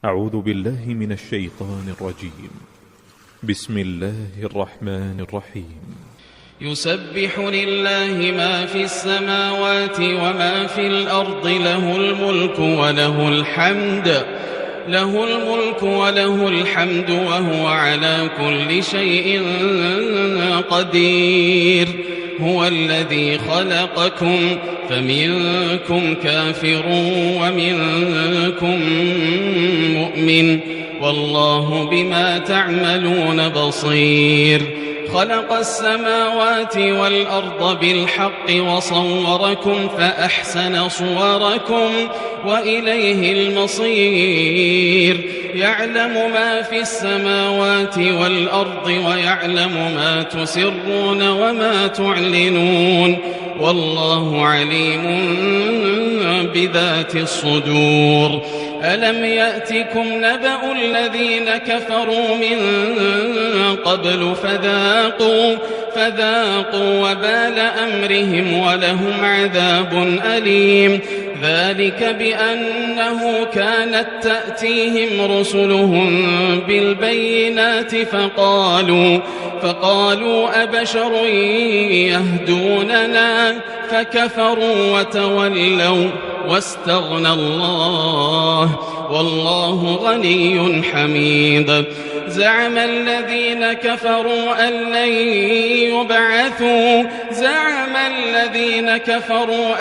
أعوذ بالله من الشيطان الرجيم. بسم الله الرحمن الرحيم. يسبح لله ما في السماوات وما في الأرض، له الملك وله الحمد وهو على كل شيء قدير. هو الذي خلقكم فمنكم كافر ومنكم مؤمن، والله بما تعملون بصير. خلق السماوات والأرض بالحق وصوركم فأحسن صوركم وإليه المصير. يعلم ما في السماوات والأرض ويعلم ما تسرون وما تعلنون، والله عليم بذات الصدور. ألم يأتكم نبأ الذين كفروا من قبل فذاقوا وبال أمرهم ولهم عذاب أليم. ذلك بأنه كانت تأتيهم رسلهم بالبينات فقالوا أبشر يهدوننا فكفروا وتولوا واستغنى الله، والله غني حميد. زعم الذين كفروا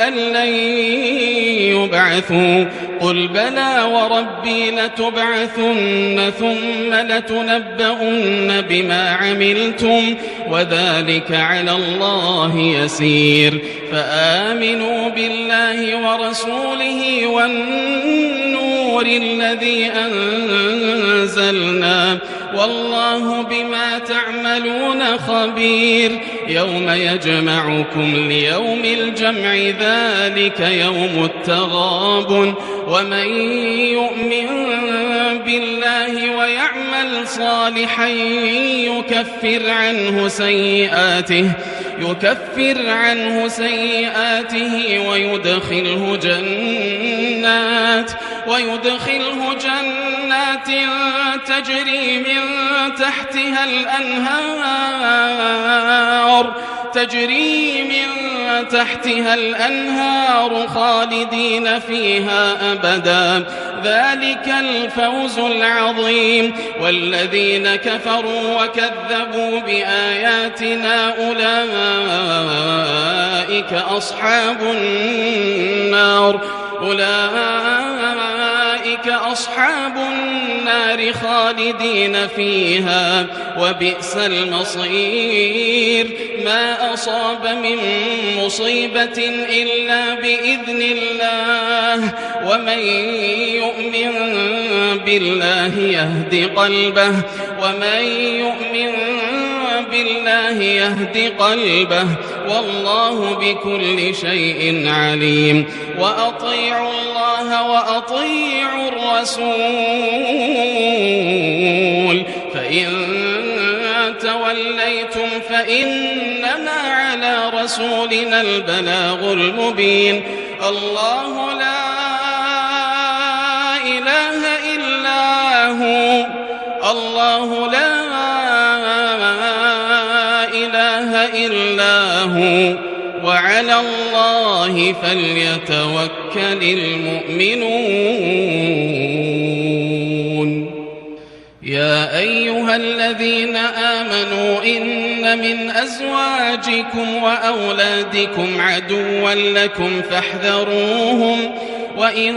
أن لن يبعثوا قل بلى وربي لتبعثن ثم لتنبؤن بما عملتم وذلك على الله يسير. فآمنوا بالله ورسوله والنور الذي أنزلنا، والله بما تعملون خبير. يوم يجمعكم ليوم الجمع ذلك يوم التغابن، ومن يؤمن بالله ويعمل صالحا يكفر عنه سيئاته ويدخله جنات تجري من تحتها الأنهار خالدين فيها أبدا، ذلك الفوز العظيم. والذين كفروا وكذبوا بآياتنا أولئك أصحاب النار خالدين فيها وبئس المصير. ما أصاب من مصيبة إلا بإذن الله، ومن يؤمن بالله يهد قلبه والله بكل شيء عليم. وأطيعوا الله وأطيعوا الرسول، فإن توليتم فإنما على رسولنا البلاغ المبين. الله لا إله إلا هو وعلى الله فليتوكل المؤمنون. يا أيها الذين آمنوا إن من أزواجكم وأولادكم عدوا لكم فاحذروهم، وإن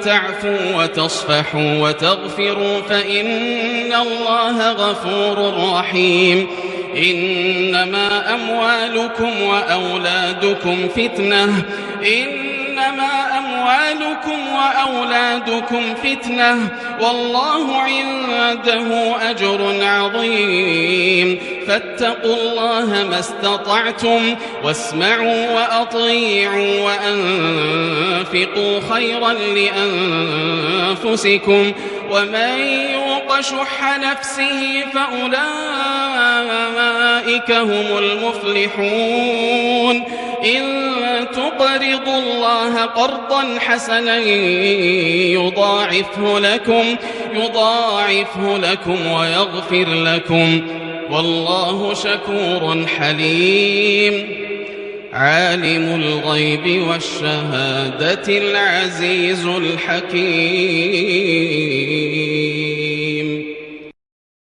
تعفوا وتصفحوا وتغفروا فإن الله غفور رحيم. إنما أموالكم وأولادكم فتنة والله عنده أجر عظيم. فاتقوا الله ما استطعتم واسمعوا وأطيعوا وأنفقوا خيرا لأنفسكم، ومن يوق شح نفسه فأولئك هم المفلحون. إن تقرضوا الله قرضا حسنا يضاعفه لكم يضاعفه لكم ويغفر لكم، والله شكور حليم. عالم الغيب والشهادة العزيز الحكيم.